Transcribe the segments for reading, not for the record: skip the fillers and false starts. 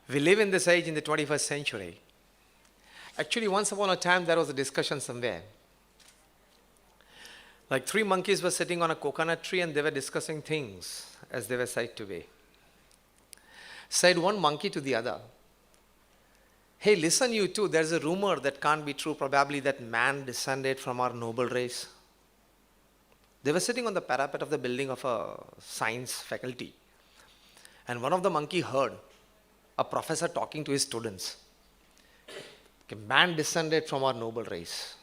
We live in this age in the 21st century. Actually, once upon a time, there was a discussion somewhere. Like 3 monkeys were sitting on a coconut tree and they were discussing things as they were said to be. Said one monkey to the other, "Hey, listen you two, there's a rumor that can't be true, probably that man descended from our noble race." They were sitting on the parapet of the building of a science faculty. And one of the monkey heard a professor talking to his students. Man descended from our noble race.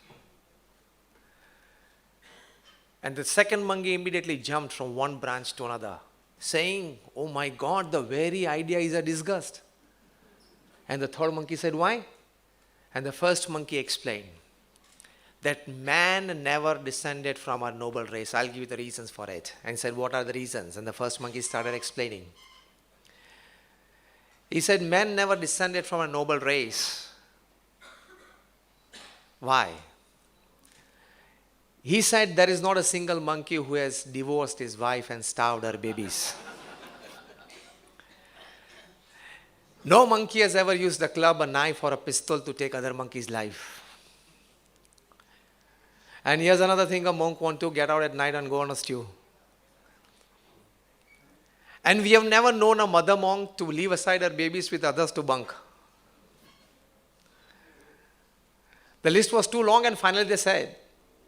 And the second monkey immediately jumped from one branch to another, saying, "Oh my God, the very idea is a disgust." And the third monkey said, "Why?" And the first monkey explained that man never descended from our noble race. I'll give you the reasons for it. And said, "What are the reasons?" And the first monkey started explaining. He said, "Man never descended from a noble race." Why? He said, "There is not a single monkey who has divorced his wife and starved her babies. No monkey has ever used a club, a knife, or a pistol to take other monkey's life. And here's another thing a monk wants to get out at night and go on a stew. And we have never known a mother monk to leave aside her babies with others to bunk." The list was too long, and finally they said,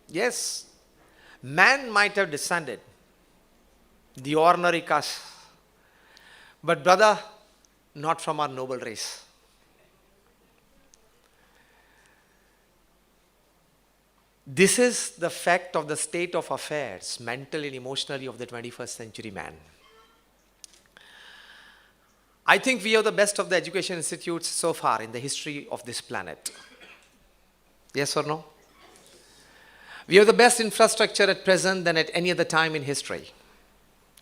"Yes, man might have descended, the ordinary caste, but brother, not from our noble race." This is the fact of the state of affairs, mentally and emotionally, of the 21st century man. I think we have the best of the education institutes so far in the history of this planet. Yes or no? We have the best infrastructure at present than at any other time in history.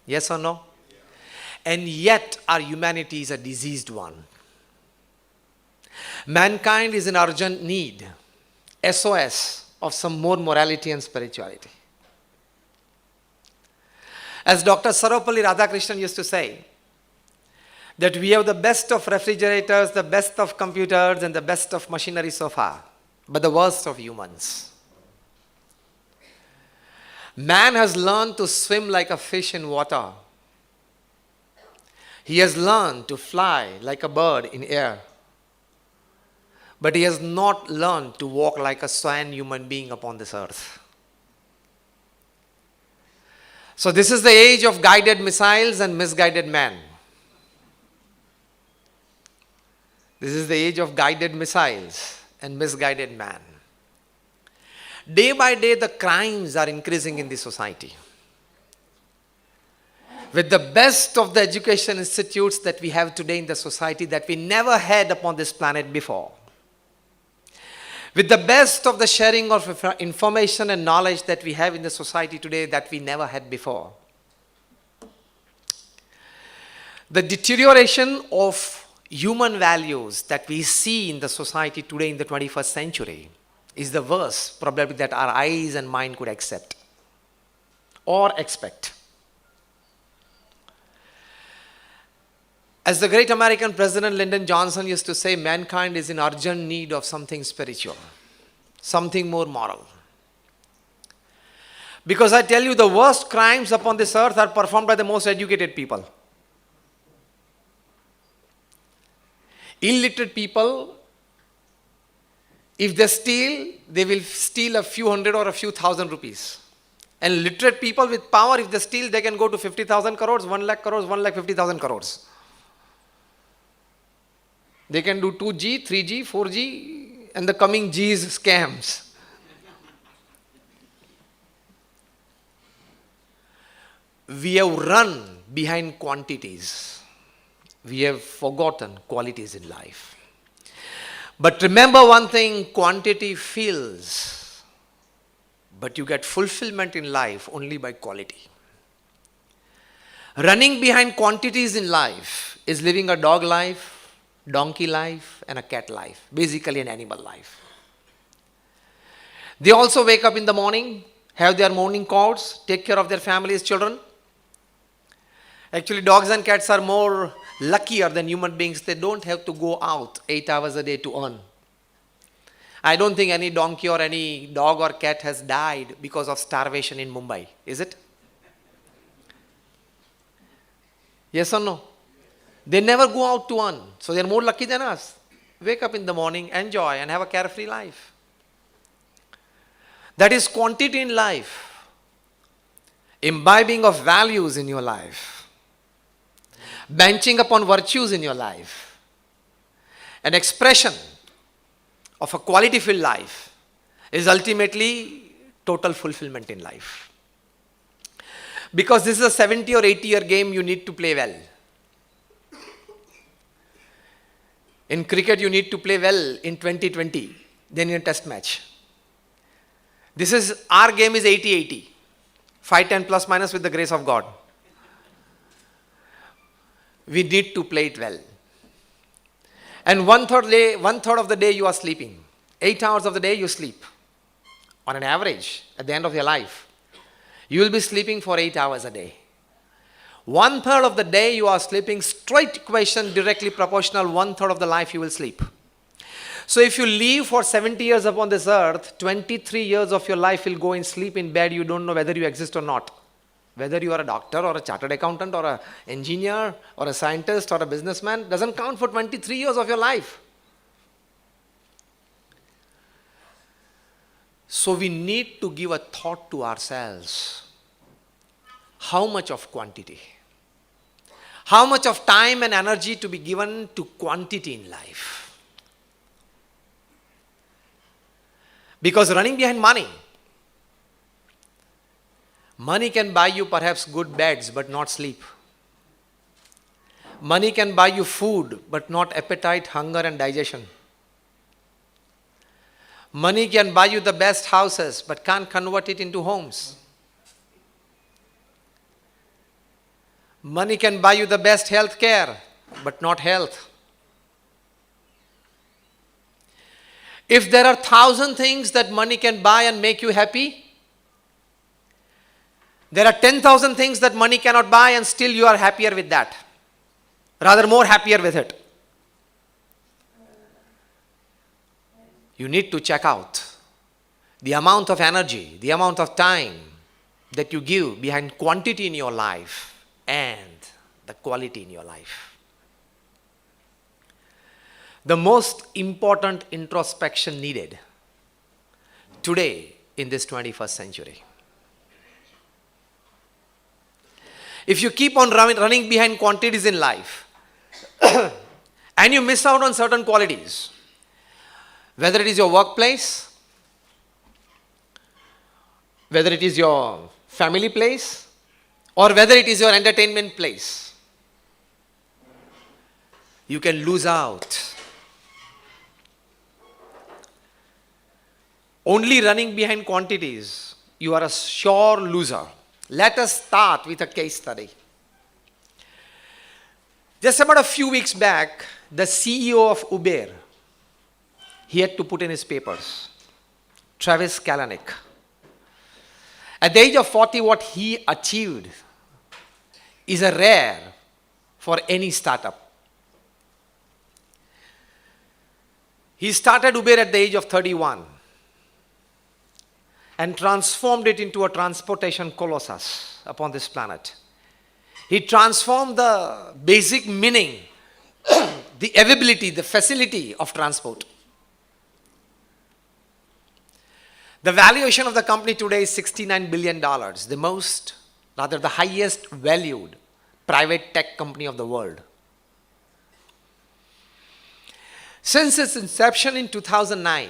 Yes or no? And yet our humanity is a diseased one. Mankind is in urgent need, SOS, of some more morality and spirituality. As Dr. Sarvepalli Radhakrishnan used to say, that we have the best of refrigerators, the best of computers, and the best of machinery so far, but the worst of humans. Man has learned to swim like a fish in water. He has learned to fly like a bird in air. But he has not learned to walk like a sane human being upon this earth. So this is the age of guided missiles and misguided man. This is the age of guided missiles and misguided man. Day by day, the crimes are increasing in the society. With the best of the education institutes that we have today in the society that we never had upon this planet before. With the best of the sharing of information and knowledge that we have in the society today that we never had before. The deterioration of human values that we see in the society today in the 21st century is the worst probably that our eyes and mind could accept or expect. As the great American President Lyndon Johnson used to say, mankind is in urgent need of something spiritual, something more moral. Because I tell you, the worst crimes upon this earth are performed by the most educated people. Illiterate people, if they steal, they will steal a few hundred or a few thousand rupees. And literate people with power, if they steal, they can go to 50,000 crores, 1 lakh crores, 1,50,000 crores. They can do 2G, 3G, 4G, and the coming G's scams. We have run behind quantities. We have forgotten qualities in life. But remember one thing, quantity fills, but you get fulfillment in life only by quality. Running behind quantities in life is living a dog life, donkey life, and a cat life, basically an animal life. They also wake up in the morning, have their morning calls, take care of their families, children. Actually, dogs and cats are more luckier than human beings. They don't have to go out 8 hours a day to earn. I don't think any donkey or any dog or cat has died because of starvation in Mumbai, is it? Yes or no? They never go out to earn, so they're more lucky than us. Wake up in the morning, enjoy, and have a carefree life. That is quantity in life. Imbibing of values in your life. Benching upon virtues in your life. An expression of a quality-filled life is ultimately total fulfillment in life. Because this is a 70 or 80-year game, you need to play well. In cricket, you need to play well in 2020, then in a test match. Our game is 80-80. 5-10 plus minus with the grace of God. We need to play it well. And one third of the day you are sleeping. 8 hours of the day you sleep. On an average, at the end of your life, you will be sleeping for 8 hours a day. 1/3 of the day you are sleeping, straight equation, directly proportional, 1/3 of the life you will sleep. So if you live for 70 years upon this earth, 23 years of your life will go in sleep in bed. You don't know whether you exist or not. Whether you are a doctor or a chartered accountant or an engineer or a scientist or a businessman doesn't count for 23 years of your life. So we need to give a thought to ourselves. How much of quantity? How much of time and energy to be given to quantity in life? Because running behind money can buy you perhaps good beds but not sleep. Money can buy you food but not appetite, hunger and digestion. Money can buy you the best houses but can't convert it into homes. Money can buy you the best health care but not health. If there are 1,000 things that money can buy and make you happy, there are 10,000 things that money cannot buy and still you are happier with that. Rather more happier with it. You need to check out the amount of energy, the amount of time that you give behind quantity in your life and the quality in your life. The most important introspection needed today in this 21st century. If you keep on running behind quantities in life and you miss out on certain qualities, whether it is your workplace, whether it is your family place, or whether it is your entertainment place, you can lose out. Only running behind quantities, you are a sure loser. Let us start with a case study. Just about a few weeks back, the CEO of Uber, he had to put in his papers, Travis Kalanick. At the age of 40, what he achieved is a rare for any startup. He started Uber at the age of 31 and transformed it into a transportation colossus upon this planet. He transformed the basic meaning, the availability, the facility of transport. The valuation of the company today is $69 billion, the highest valued private tech company of the world. Since its inception in 2009,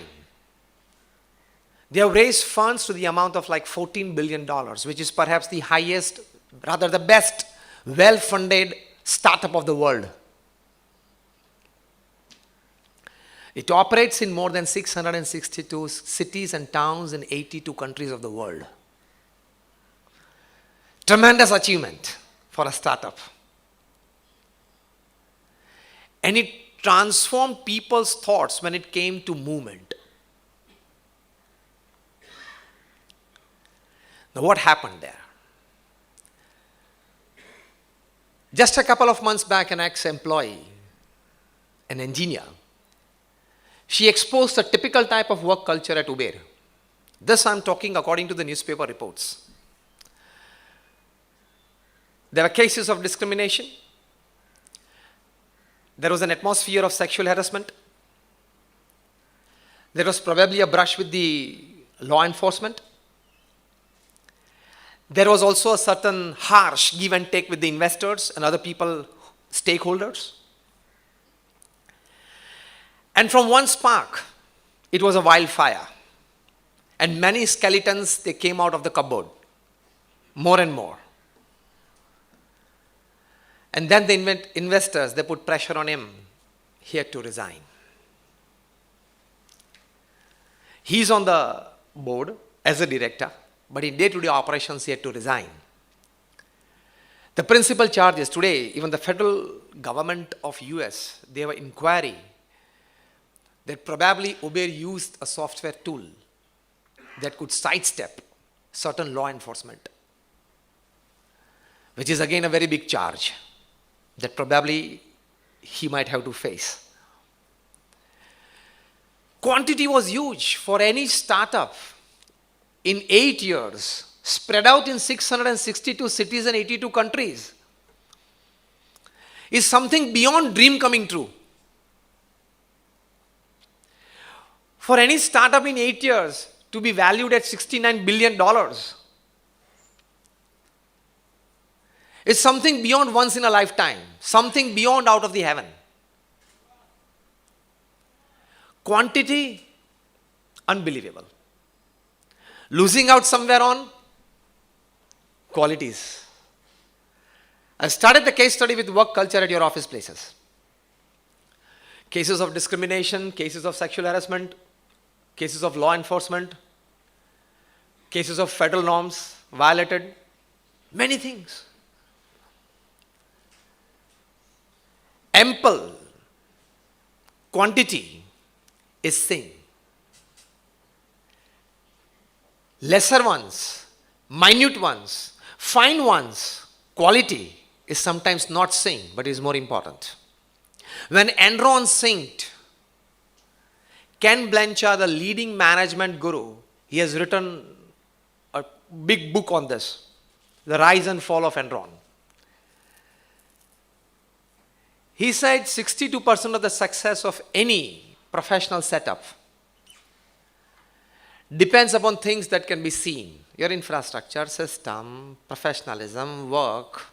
they have raised funds to the amount of like $14 billion, which is perhaps the highest, the best, well-funded startup of the world. It operates in more than 662 cities and towns in 82 countries of the world. Tremendous achievement for a startup. And it transformed people's thoughts when it came to movement. Now what happened there? Just a couple of months back, an ex-employee, an engineer, she exposed a typical type of work culture at Uber. This I'm talking according to the newspaper reports. There were cases of discrimination. There was an atmosphere of sexual harassment. There was probably a brush with the law enforcement. There was also a certain harsh give and take with the investors and other people, stakeholders. And from one spark, it was a wildfire. And many skeletons, they came out of the cupboard, more and more. And then the investors, they put pressure on him. He had to resign. He's on the board as a director, but in day-to-day operations, he had to resign. The principal charge is today, even the federal government of US, they have an inquiry that probably Uber used a software tool that could sidestep certain law enforcement, which is again a very big charge that probably he might have to face. Quantity was huge for any startup. In 8 years, spread out in 662 cities and 82 countries, is something beyond dream coming true. For any startup in 8 years to be valued at $69 billion is something beyond once in a lifetime, something beyond out of the heaven. Quantity, unbelievable. Losing out somewhere on qualities. I started the case study with work culture at your office places. Cases of discrimination, cases of sexual harassment, cases of law enforcement, cases of federal norms violated, many things. Ample quantity is sin. Lesser ones, minute ones, fine ones, quality is sometimes not sin, but is more important. When Enron synced, Ken Blanchard, the leading management guru, he has written a big book on this, The Rise and Fall of Enron. He said 62% of the success of any professional setup depends upon things that can be seen. Your infrastructure, system, professionalism, work,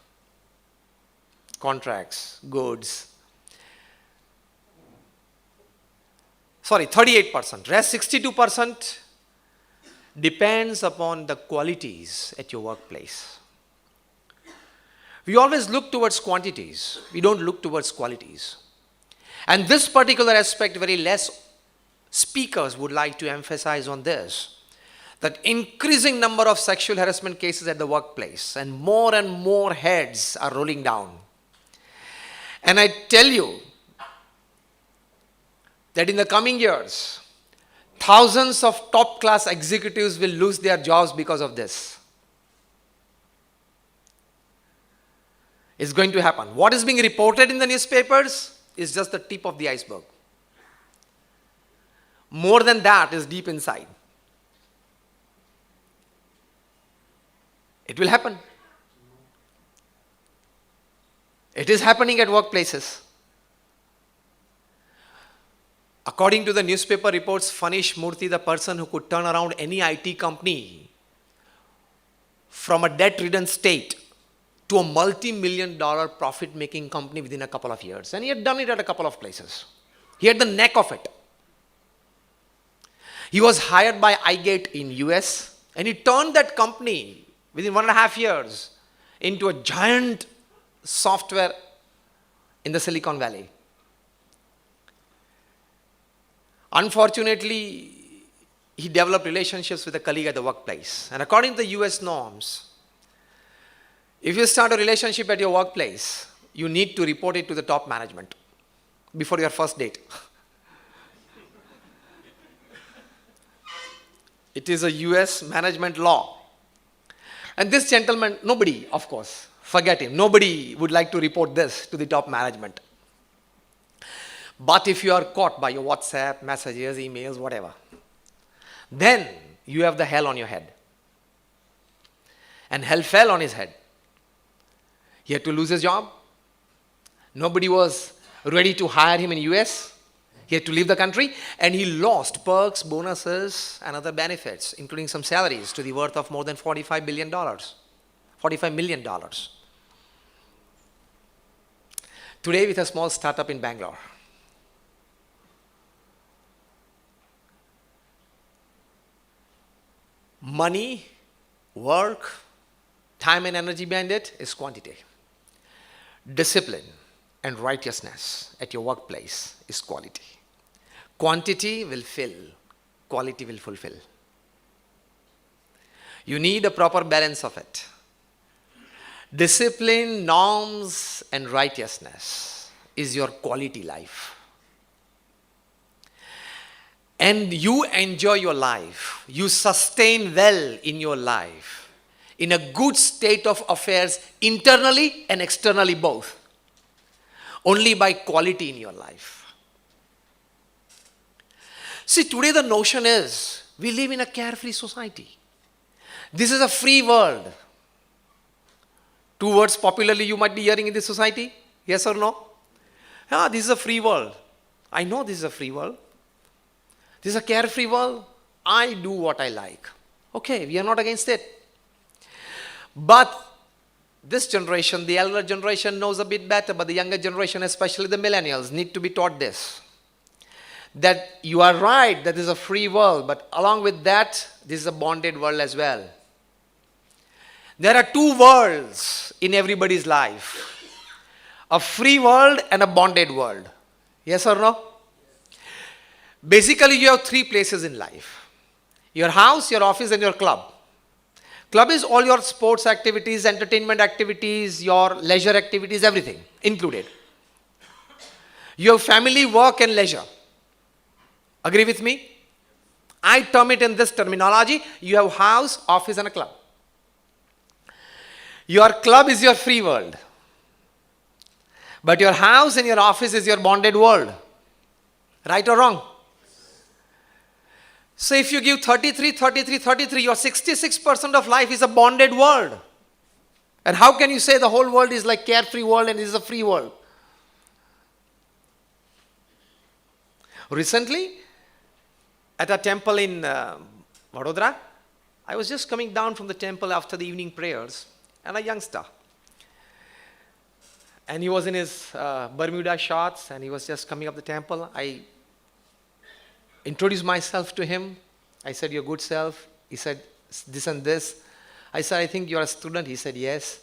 contracts, goods. 38%. Rest 62% depends upon the qualities at your workplace. We always look towards quantities. We don't look towards qualities. And this particular aspect, very less speakers would like to emphasize on this, that increasing number of sexual harassment cases at the workplace and more heads are rolling down. And I tell you that in the coming years, thousands of top class executives will lose their jobs because of this. It's going to happen. What is being reported in the newspapers is just the tip of the iceberg. More than that is deep inside. It will happen. It is happening at workplaces. According to the newspaper reports, Fanish Murthy, the person who could turn around any IT company from a debt-ridden state to a multi-million-dollar profit-making company within a couple of years. And he had done it at a couple of places. He had the knack of it. He was hired by iGate in US, and he turned that company within 1.5 years into a giant software in the Silicon Valley. Unfortunately, he developed relationships with a colleague at the workplace. And according to the US norms, if you start a relationship at your workplace, you need to report it to the top management before your first date. It is a US management law. And this gentleman, nobody, of course, Forget him. Nobody would like to report this to the top management. But if you are caught by your WhatsApp, messages, emails, whatever, then you have the hell on your head. And hell fell on his head. He had to lose his job. Nobody was ready to hire him in US. He had to leave the country, and he lost perks, bonuses, and other benefits, including some salaries to the worth of more than $45 billion. $45 million. Today, with a small startup in Bangalore, money, work, time and energy behind it is quantity. Discipline and righteousness at your workplace is quality. Quantity will fill, quality will fulfill. You need a proper balance of it. Discipline, norms, and righteousness is your quality life. And you enjoy your life. You sustain well in your life, in a good state of affairs, internally and externally both. Only by quality in your life. See, today the notion is, we live in a carefree society. This is a free world. Two words popularly you might be hearing in this society. Yes or no? This is a free world. I know this is a free world. This is a carefree world. I do what I like. Okay, we are not against it. But this generation, the elder generation knows a bit better, but the younger generation, especially the millennials, need to be taught this. That you are right, that is a free world, but along with that, this is a bonded world as well. There are two worlds in everybody's life. A free world and a bonded world. Yes or no? Basically, you have three places in life. Your house, your office, and your club. Club is all your sports activities, entertainment activities, your leisure activities, everything included. You have family, work, and leisure. Agree with me? I term it in this terminology. You have house, office, and a club. Your club is your free world. But your house and your office is your bonded world. Right or wrong? So if you give 33, your 66% of life is a bonded world. And how can you say the whole world is like carefree world and is a free world? Recently, at a temple in Vadodara, I was just coming down from the temple after the evening prayers, and a youngster. And he was in his Bermuda shorts, and he was just coming up the temple. I introduced myself to him. I said, your good self. He said, this and this. I said, I think you're a student. He said, yes.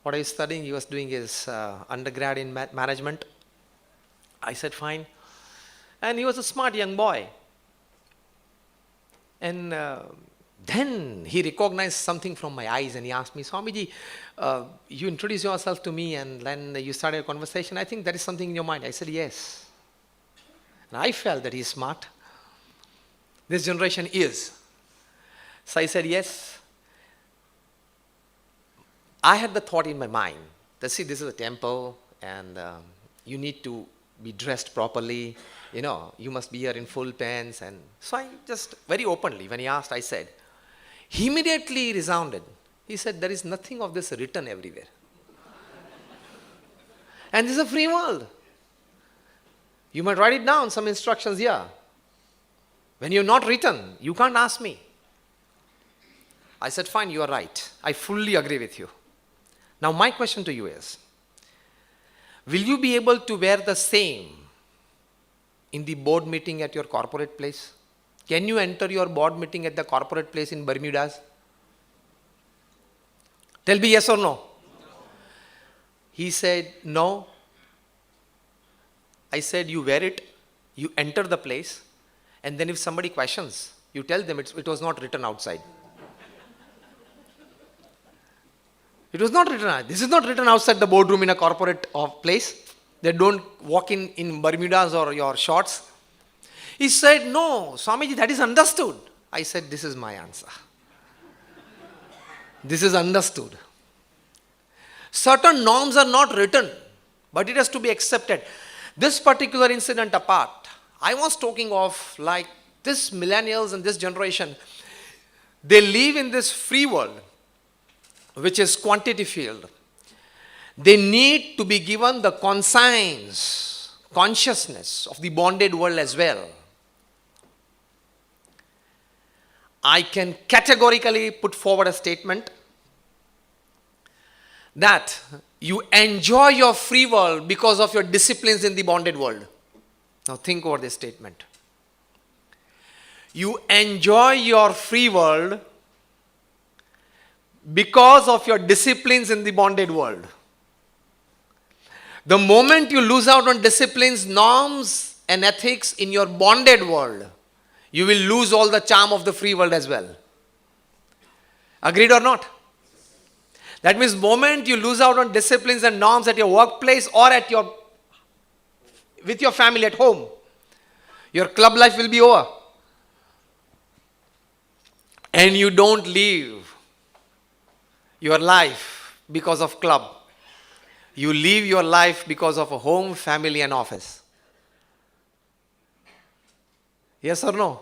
What are you studying? He was doing his undergrad in management. I said, fine. And he was a smart young boy. And then he recognized something from my eyes, and he asked me, Swamiji, you introduced yourself to me, and then you started a conversation. I think that is something in your mind. I said, yes. And I felt that he's smart. This generation is. So I said, yes. I had the thought in my mind that, see, this is a temple, and you need to be dressed properly. You know, you must be here in full pants. And so I just, very openly, when he asked, I said, he immediately resounded. He said, there is nothing of this written everywhere. And this is a free world. You might write it down, some instructions here. When you're not written, you can't ask me. I said, fine, you are right. I fully agree with you. Now my question to you is, will you be able to wear the same in the board meeting at your corporate place? Can you enter your board meeting at the corporate place in Bermudas? Tell me yes or no. He said, no. I said, you wear it, you enter the place, and then if somebody questions, you tell them it was not written outside. It was not written outside. This is not written outside the boardroom in a corporate place. They don't walk in Bermudas or your shorts. He said, no, Swamiji, that is understood. I said, this is my answer. This is understood. Certain norms are not written, but it has to be accepted. This particular incident apart, I was talking of like this millennials and this generation, they live in this free world, which is quantity field. They need to be given the consciousness of the bonded world as well. I can categorically put forward a statement that you enjoy your free world because of your disciplines in the bonded world. Now think over this statement. You enjoy your free world because of your disciplines in the bonded world. The moment you lose out on disciplines, norms, and ethics in your bonded world, you will lose all the charm of the free world as well. Agreed or not? That means moment you lose out on disciplines and norms at your workplace or with your family at home, your club life will be over. And you don't live your life because of club. You live your life because of a home, family, and office. Yes or no?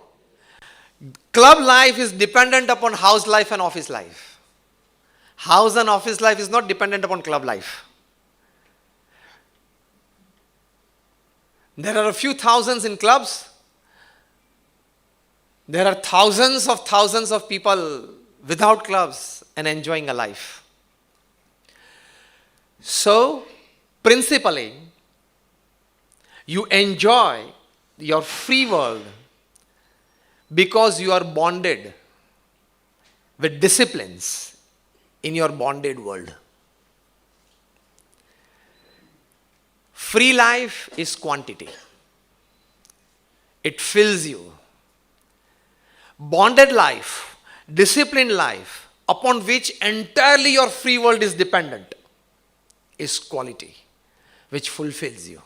Club life is dependent upon house life and office life. House and office life is not dependent upon club life. There are a few thousands in clubs. There are thousands of people without clubs and enjoying a life. So, principally, you enjoy your free world because you are bonded with disciplines in your bonded world. Free life is quantity. It fills you. Bonded life, disciplined life, upon which entirely your free world is dependent, is quality, which fulfills you.